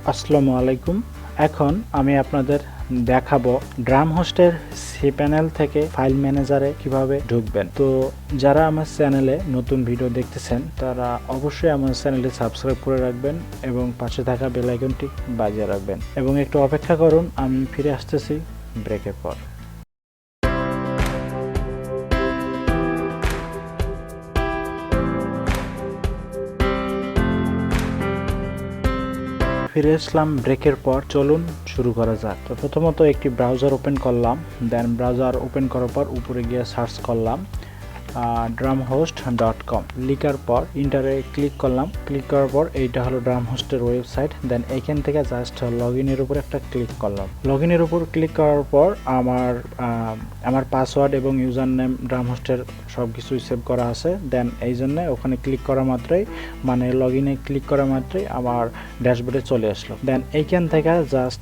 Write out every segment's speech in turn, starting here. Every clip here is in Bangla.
আসসালামু আলাইকুম। এখন আমি আপনাদের দেখাবো DreamHost-এর সি প্যানেল থেকে ফাইল ম্যানেজারে কিভাবে ঢুকবেন। তো যারা আমার চ্যানেলে নতুন ভিডিও দেখতেছেন তারা অবশ্যই আমার চ্যানেলটি সাবস্ক্রাইব করে রাখবেন এবং পাশে থাকা বেল আইকনটি বাজিয়ে রাখবেন এবং একটু অপেক্ষা করুন, আমি ফিরে আসতেছি ব্রেকের পর। ফিরে আসলাম ব্রেকের পর। চলুন শুরু করা যাক। তো প্রথমত একটি ব্রাউজার ওপেন করলাম, দেন ব্রাউজার ওপেন করার পর উপরে গিয়ে সার্চ করলাম DreamHost.com। লিখার পর ইন্টারে ক্লিক করলাম। ক্লিক করার পর এইটা হলো DreamHost-এর ওয়েবসাইট। দেন এইখান থেকে জাস্ট লগ ইনের উপর একটা ক্লিক করলাম। লগ ইনের উপর ক্লিক করার পর আমার পাসওয়ার্ড এবং ইউজার নেম DreamHost-এর সব কিছুই সেভ করা আছে। দেন এই জন্য ওখানে ক্লিক করা মাত্রই, মানে লগ ইনে ক্লিক করা মাত্রই আমার ড্যাশবোর্ডে চলে আসলো। দেন এইখান থেকে জাস্ট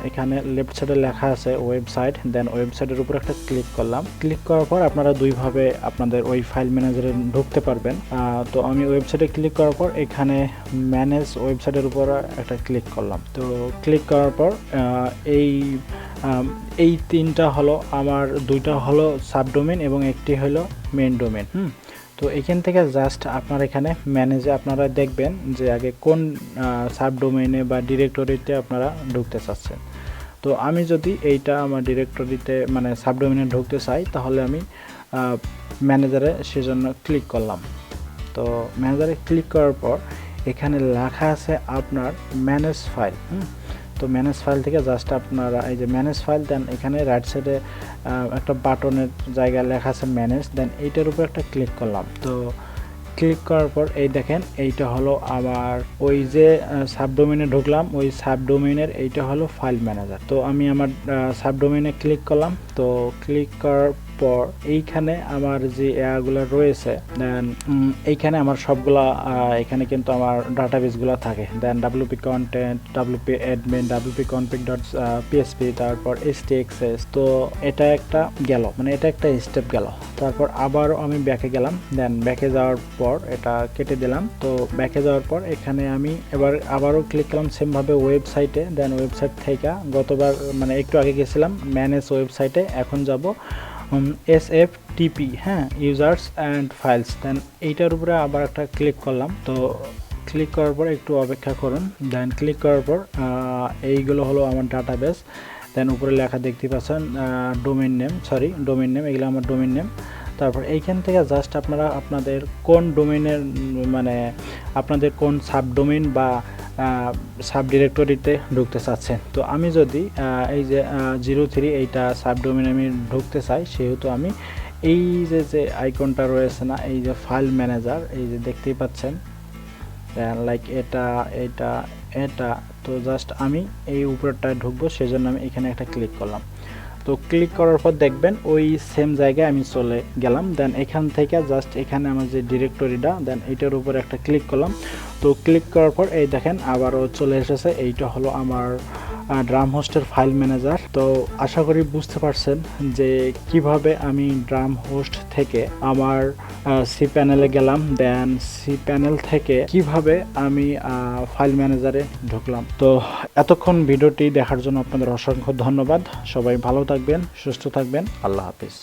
এখানে লেফট সাইডে লেখা আছে ওয়েবসাইট। দেন ওয়েবসাইটের উপর একটা ক্লিক করলাম। ক্লিক করার পর আপনারা দুইভাবে আপনাদের ওই ফাইল ম্যানেজারে ঢুকতে পারবেন। তো আমি ওয়েবসাইটে ক্লিক করার পর এখানে ম্যানেজ ওয়েবসাইটের উপর একটা ক্লিক করলাম। তো ক্লিক করার পর এই তিনটা হলো আমার, দুইটা হলো সাবডোমেন এবং একটি হলো মেইন ডোমেন। তো এখান থেকে জাস্ট আপনার এখানে ম্যানেজে আপনারা দেখবেন যে আগে কোন সাবডোমেনে বা ডিরেক্টরিতে আপনারা ঢুকতে চাচ্ছেন। তো আমি যদি এইটা আমার ডিরেক্টরিতে মানে সাবডোমেনে ঢুকতে চাই তাহলে আমি ম্যানেজারে সেজন্য ক্লিক করলাম। তো ম্যানেজারে ক্লিক করার পর এখানে লেখা আছে আপনার ম্যানেজ ফাইল। তো ম্যানেজ ফাইল থেকে জাস্ট আপনারা এই যে ম্যানেজ ফাইল, দেন এখানে রাইট সাইডে একটা বাটনের জায়গায় লেখা আছে ম্যানেজ, দেন এইটার উপর একটা ক্লিক করলাম। তো ক্লিক করার পর এই দেখেন এইটা হলো আমার ওই যে সাবডোমেনে ঢুকলাম, ওই সাবডোমেনের এইটা হলো ফাইল ম্যানেজার। তো আমি আমার সাবডোমেনে ক্লিক করলাম। তো ক্লিক করার পর এইখানে আমার যে এগুলো রয়েছে, দেন এইখানে আমার সবগুলা এখানে কিন্তু আমার ডাটাবেসগুলো থাকে। দেন WP content, WP admin, WP config.php, তারপর htxs। তো এটা একটা গেল, মানে এটা একটা স্টেপ গেল। তারপর আবারও আমি ব্যাকে গেলাম। দেন ব্যাকে যাওয়ার পর এটা কেটে দিলাম। তো ব্যাকে যাওয়ার পর এখানে আমি এবার আবারও ক্লিক করলাম সেমভাবে ওয়েবসাইটে। দেন ওয়েবসাইট থেকে গতবার মানে একটু আগে গেছিলাম ম্যানেজ ওয়েবসাইটে, এখন যাব SFTP, ইউজার্স অ্যান্ড ফাইলস। দেন এইটার উপরে আবার একটা ক্লিক করলাম। তো ক্লিক করার পর একটু অপেক্ষা করুন। দেন ক্লিক করার পর এইগুলো হলো আমার ডাটাবেস। দেন উপরে লেখা দেখতে পাচ্ছেন ডোমেইন নেম, এগুলো আমার ডোমেইন নেম। তারপর এইখান থেকে জাস্ট আপনারা আপনাদের কোন ডোমেইনের মানে আপনাদের কোন সাবডোমেইন বা সাব ডিরেক্টরিতে ঢুকতে চাচ্ছেন। তো আমি যদি এই যে 03 এইটা সাবডোমেইন আমি ঢুকতে চাই, সেহেতু আমি এই যে আইকনটা রয়েছে না, এই যে ফাইল ম্যানেজার, এই যে দেখতেই পাচ্ছেন লাইক এটা। তো জাস্ট আমি এই উপরটায় ঢুকবো, সেজন্য আমি এখানে একটা ক্লিক করলাম। তো ক্লিক করার পর দেখবেন ওই সেম জায়গায় আমি চলে গেলাম। দেন এখান থেকে জাস্ট এখানে আমার যে ডিরেক্টরিটা, দেন এইটার উপর একটা ক্লিক করলাম। তো ক্লিক করার পর এই দেখেন আবারও চলে এসেছে, এইটা হলো আমার DreamHost-এর ফাইল ম্যানেজার। তো আশা করি বুঝতে পারছেন যে কিভাবে আমি DreamHost থেকে আমার সি প্যানেলে গেলাম, দেন সি প্যানেল থেকে কিভাবে আমি ফাইল ম্যানেজারে ঢুকলাম। তো এতক্ষণ ভিডিওটি দেখার জন্য আপনাদের অসংখ্য ধন্যবাদ। সবাই ভালো থাকবেন, সুস্থ থাকবেন। আল্লাহ হাফিজ।